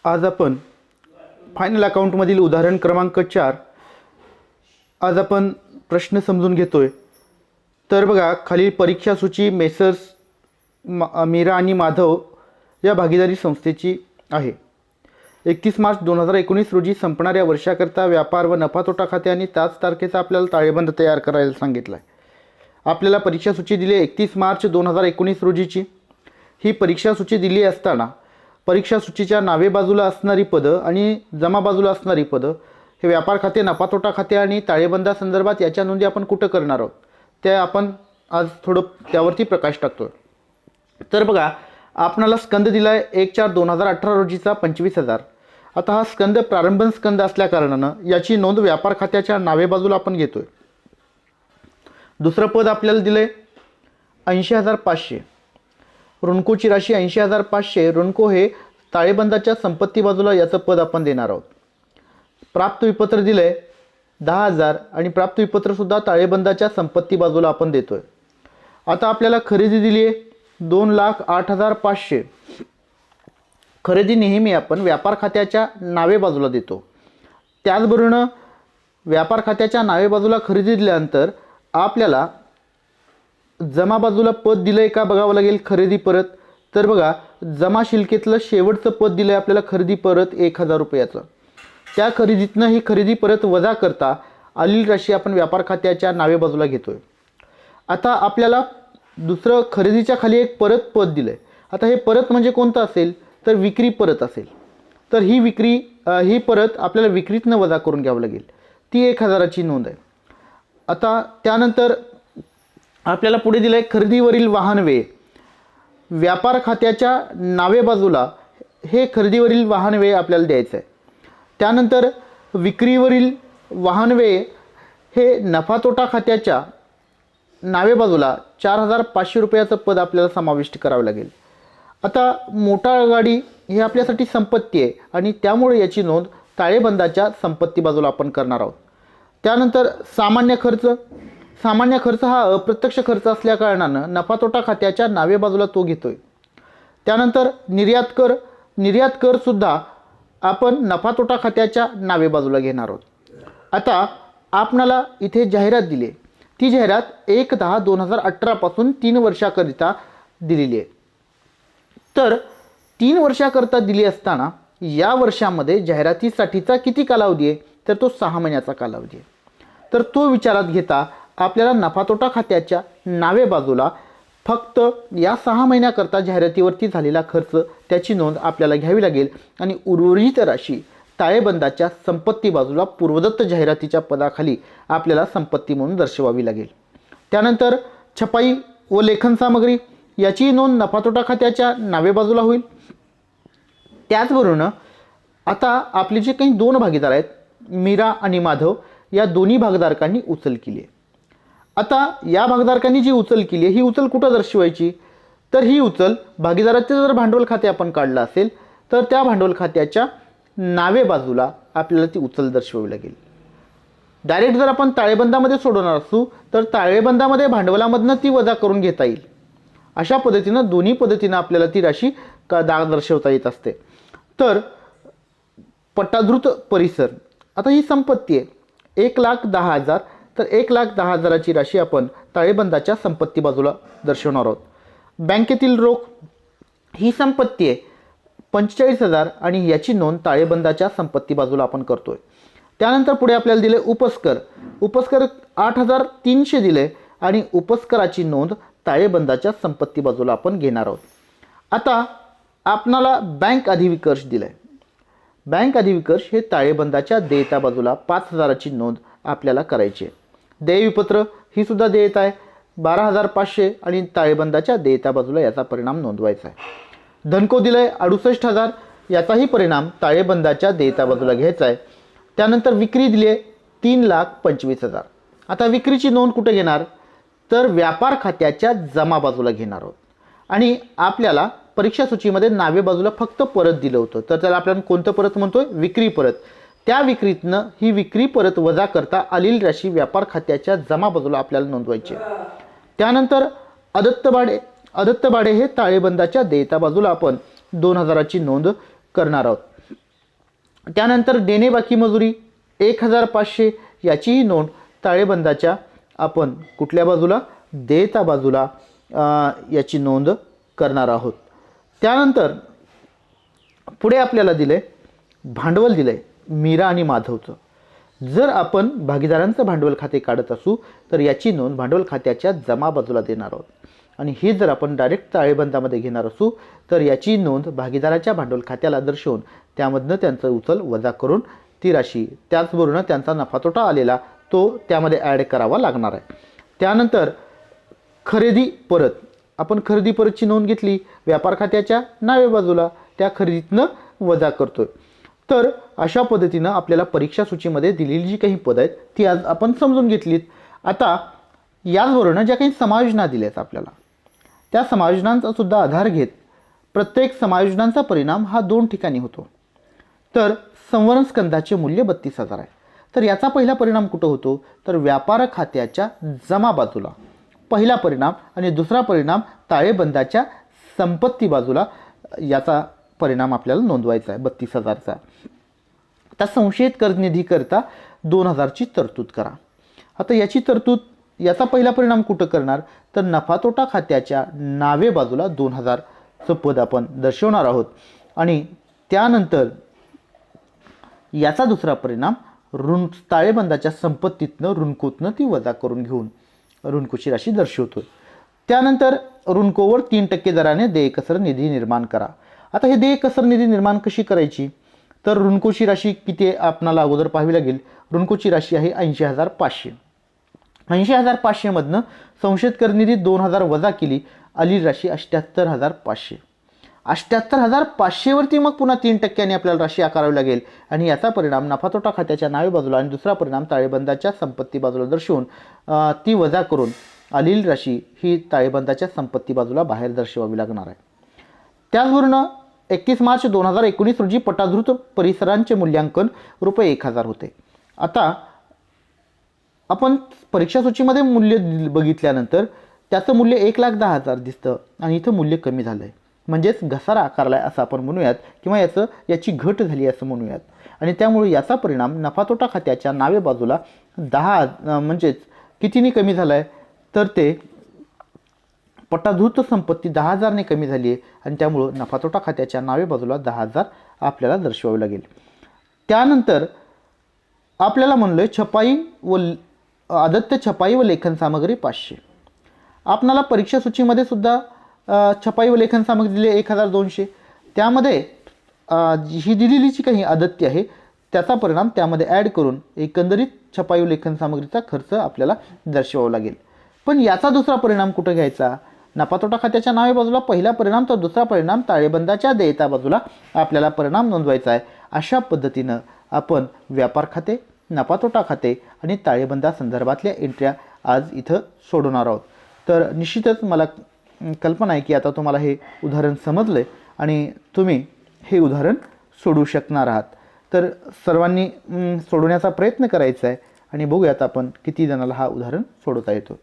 आज आपण फायनल अकाउंटमधील उदाहरण क्रमांक 4 आज आपण प्रश्न समजून घेतोय। तर बघा, खालील परीक्षा सूची मेसर्स मीरा आणि माधव या भागीदारी संस्थेची आहे। 31 मार्च 2019 रोजी संपणाऱ्या वर्षाकरता व्यापार व नफा तोटा खाते आणि त्याच तारखेचा आपल्याला ताळेबंद तयार करायला सांगितलं आहे। आपल्याला परीक्षा सूची दिली 31 मार्च 2019 रोजीची। ही परीक्षा सूची दिली असताना परीक्षा सूचीच्या नावे बाजूला असणारी पदं आणि जमा बाजूला असणारी पदं हे व्यापार खाते, नफा तोटा खाते आणि ताळेबंदासंदर्भात याच्या नोंदी आपण कुठं करणार आहोत ते आपण आज थोडं त्यावरती प्रकाश टाकतोय। तर बघा, आपणाला स्कंद दिला आहे 1/4/2018 रोजीचा 25,000। आता हा स्कंद प्रारंभन स्कंद असल्या कारणानं याची नोंद व्यापार खात्याच्या नावे बाजूला आपण घेतोय। दुसरं पद आपल्याला दिलंय 80,500। ऋणकोची राशी 80,500। ऋणको हे ताळेबंदाच्या संपत्ती बाजूला याचं पद आपण देणार आहोत। प्राप्त विपत्र दिलंय 10,000 आणि प्राप्त विपत्र सुद्धा ताळेबंदाच्या संपत्ती बाजूला आपण देतोय। आता आपल्याला खरेदी दिली आहे 2,08,500। खरेदी नेहमी आपण व्यापार खात्याच्या नावे बाजूला देतो। त्याचबरोबर व्यापार खात्याच्या नावे बाजूला खरेदी दिल्यानंतर आपल्याला जमा बाजूला पद दिलंय का बघावं लागेल, खरेदी परत। तर बघा, जमा शिल्लकेतलं शेवटचं पद दिलंय आपल्याला खरेदी परत 1,000 रुपयाचं। त्या खरेदीतनं ही खरेदी परत वजा करता आलेली राशी आपण व्यापार खात्याच्या नावे बाजूला घेतोय। आता आपल्याला दुसरं खरेदीच्या खाली एक परत पद दिलंय। आता हे परत म्हणजे कोणतं असेल तर विक्री परत असेल। तर ही परत आपल्याला विक्रीतनं वजा करून घ्यावं लागेल, ती 1,000ची नोंद आहे। आता त्यानंतर आपल्याला पुढे दिलं आहे खरेदीवरील वाहन व्यय। व्यापार खात्याच्या नावे बाजूला हे खरेदीवरील वाहन व्यय आपल्याला द्यायचं आहे। त्यानंतर विक्रीवरील वाहन व्यय हे नफा तोटा खात्याच्या नावे बाजूला 4,500 रुपयाचं पद आपल्याला समाविष्ट करावं लागेल। आता मोटार गाडी ही आपल्यासाठी संपत्ती आहे आणि त्यामुळे याची नोंद ताळेबंदाच्या संपत्ती बाजूला आपण करणार आहोत। त्यानंतर सामान्य खर्च हा अप्रत्यक्ष खर्च असल्या कारणानं नफा तोटा खात्याच्या नावे बाजूला तो घेतोय। त्यानंतर निर्यात कर सुद्धा आपण नफा तोटा खात्याच्या नावे बाजूला घेणार आहोत। आता आपणाला इथे जाहिरात दिली, ती जाहिरात 1/10/2018 पासून 3 वर्षाकरिता दिलेली आहे। तर 3 वर्षाकरिता दिली असताना या वर्षामध्ये जाहिरातीसाठीचा किती कालावधी आहे तर तो 6 महिन्याचा कालावधी आहे। तर तो विचारात घेता आपल्याला नफा तोटा खात्याच्या नावे बाजूला फक्त या 6 महिन्याकरता जाहिरातीवरती झालेला खर्च त्याची नोंद आपल्याला घ्यावी लागेल आणि उर्वरित राशी ताळेबंदाच्या संपत्ती बाजूला पूर्वदत्त जाहिरातीच्या पदाखाली आपल्याला संपत्ती म्हणून दर्शवावी लागेल। त्यानंतर छपाई व लेखन सामग्री याची नोंद नफा तोटा खात्याच्या नावे बाजूला होईल। त्याचबरोबर आता आपले जे काही 2 भागीदार आहेत मीरा आणि माधव, या दोन्ही भागधारकांनी उचल केली आहे। आता या भागधारकांनी जी उचल केली आहे ही उचल कुठं दर्शवायची तर ही उचल भागीदाराचे जर भांडवल खाते आपण काढलं असेल तर त्या भांडवल खात्याच्या नावे बाजूला आपल्याला ती उचल दर्शवावी लागेल। डायरेक्ट जर आपण ताळेबंदामध्ये सोडवणार असू तर ताळेबंदामध्ये भांडवलामधनं ती वजा करून घेता येईल। अशा पद्धतीनं दोन्ही पद्धतीनं आपल्याला ती राशी दर्शवता येत असते। तर पट्टाधृत परिसर, आता ही संपत्ती आहे 1,10,000। तर 1,10,000ची राशी आपण ताळेबंदाच्या संपत्ती बाजूला दर्शवणार आहोत। बँकेतील रोख ही संपत्ती आहे 45,000 आणि याची नोंद ताळेबंदाच्या संपत्ती बाजूला आपण करतोय। त्यानंतर पुढे आपल्याला दिले उपस्कर 8,300 दिले आणि उपस्कराची नोंद ताळेबंदाच्या संपत्ती बाजूला आपण घेणार आहोत। आता आपणाला बँक अधिविकर्ष दिलाय। बँक अधिविकर्ष हे ताळेबंदाच्या देयता बाजूला 5,000ची नोंद आपल्याला करायची आहे। देयविपत्र ही सुद्धा देयता आहे 12,500 आणि ताळेबंदाच्या देयता बाजूला याचा परिणाम नोंदवायचा आहे। धनको दिलाय 68,000, याचाही परिणाम ताळेबंदाच्या देयता बाजूला घ्यायचा आहे। त्यानंतर विक्री दिली आहे 3,25,000। आता विक्रीची नोंद कुठे घेणार तर व्यापार खात्याच्या जमा बाजूला घेणार आहोत आणि आपल्याला परीक्षा सूचीमध्ये नावे बाजूला फक्त परत दिलं होतं तर त्याला आपण कोणतं परत म्हणतोय, विक्री परत। त्या विक्रीतनं ही विक्री परत वजा करता आलेली राशी व्यापार खात्याच्या जमा बाजूला आपल्याला नोंदवायची। त्यानंतर अदत्त भाडे हे ताळेबंदाच्या देयता बाजूला आपण 2,000ची नोंद करणार आहोत। त्यानंतर देणे बाकी मजुरी 1500 याचीही नोंद ताळेबंदाच्या आपण कुठल्या बाजूला, देयता बाजूला याची नोंद करणार आहोत. त्यानंतर पुढे आपल्याला दिले भांडवल दिले मीरा आणि माधवचं. जर आपण भागीदारांचं भांडवल खाते काढत असू तर याची नोंद भांडवल खात्याच्या जमा बाजूला देणार आहोत. आणि ही जर आपण डायरेक्ट ताळेबंदामध्ये घेणार असू तर याची नोंद भागीदाराच्या भांडवल खात्याला दर्शवून त्यामधनं त्यांचं उचल वजा करून ती राशी, त्याचबरोबर त्यांचा नफा तोटा आलेला तो त्यामध्ये ॲड करावा लागणार आहे. त्यानंतर खरेदी परत, आपण खरेदी परतची नोंद घेतली व्यापार खात्याच्या नावे बाजूला, त्या खरेदीतनं वजा करतोय. तर अशा पद्धतीनं आपल्याला परीक्षा सूचीमध्ये दिलेली जी काही पदं आहेत ती आज आपण समजून घेतलीत. आता याचबरोबर ज्या काही समायोजना दिल्या आहेत आपल्याला, त्या समायोजनांचा सुद्धा आधार घेत प्रत्येक समायोजनांचा परिणाम हा 2 ठिकाणी होतो. तर संवरण स्कंदाचे मूल्य 32,000 आहे. तर याचा पहिला परिणाम कुठं होतो, तर व्यापार खात्याच्या जमा बाजूला पहिला परिणाम, आणि दुसरा परिणाम ताळेबंदाच्या संपत्ती बाजूला याचा परिणाम आपल्याला नोंदवायचा आहे 32,000चा. आता संशयित कर्ज निधीकरता 2,000ची तरतूद करा. आता याची तरतूद, याचा पहिला परिणाम कुठं करणार, तर नफा तोटा खात्याच्या नावे बाजूला 2,000चं पद आपण दर्शवणार आहोत. आणि त्यानंतर याचा दुसरा परिणाम ताळेबंदाच्या संपत्तीतनं ऋणकोतनं ती वजा करून घेऊन ऋणकोची राशी दर्शवतो. त्यानंतर ऋणकोवर 3% दराने देयकसर निधी निर्माण करा. आता हे देयकसर निधी निर्माण कशी करायची, तर ऋणकोची राशी किती आहे आपणाला अगोदर पाहावी लागेल. ऋणकोची राशी आहे 80,500. 80,500 मधनं संशयित कर निधी 2,000 वजा केली, आली राशी 78,500. 78,500 वरती मग पुन्हा 3% आपल्याला राशी आकारावी लागेल. आणि याचा परिणाम नफा तोटा खात्याच्या नावे बाजूला आणि दुसरा परिणाम ताळेबंदाच्या संपत्ती बाजूला दर्शवून ती वजा करून आलेली राशी ही ताळेबंदाच्या संपत्ती बाजूला बाहेर दर्शवावी लागणार आहे. त्याचबरोबर 31 मार्च 2019 रोजी पटाधृत परिसरांचे मूल्यांकन ₹1,000 होते. आता आपण परीक्षा सूचीमध्ये मूल्य बघितल्यानंतर त्याचं मूल्य 1,10,000 दिसतं आणि इथं मूल्य कमी झालं आहे, म्हणजेच घसारा आकारला आहे असं आपण म्हणूयात, किंवा याची घट झाली असं म्हणूयात. आणि त्यामुळे याचा परिणाम नफा तोटा खात्याच्या नावे बाजूला 10 म्हणजेच कितीने कमी झाला आहे, तर ते पटाधृत संपत्ती 10,000ने कमी झाली आहे. आणि त्यामुळं नफा तोटा खात्याच्या नावे बाजूला 10,000 आपल्याला दर्शवावे लागेल. त्यानंतर आपल्याला म्हणलं छपाई व आदत्त छपाई व लेखन सामग्री 500. आपणाला परीक्षा सूचीमध्ये सुद्धा छपाई व लेखन सामग्री दिली 1,200. त्यामध्ये ही दिलेली जी काही आदत्ती आहे त्याचा परिणाम त्यामध्ये ॲड करून एकंदरीत छपाई व लेखन सामग्रीचा खर्च आपल्याला दर्शवावा लागेल. पण याचा दुसरा परिणाम कुठं घ्यायचा, नफा तोटा खात्याच्या नावे बाजूला पहिला परिणाम, तर दुसरा परिणाम ताळेबंदाच्या देयता बाजूला आपल्याला परिणाम नोंदवायचा आहे. अशा पद्धतीनं आपण व्यापार खाते, नफा तोटा खाते आणि ताळेबंदा संदर्भातल्या एंट्र्या आज इथं सोडवणार आहोत. तर निश्चितच मला कल्पना आहे की आता तुम्हाला हे उदाहरण समजलं आणि तुम्ही हे उदाहरण सोडवू शकणार आहात. तर सर्वांनी सोडवण्याचा प्रयत्न करायचा आहे आणि बघूयात आपण किती जणाला हा उदाहरण सोडवता येतो.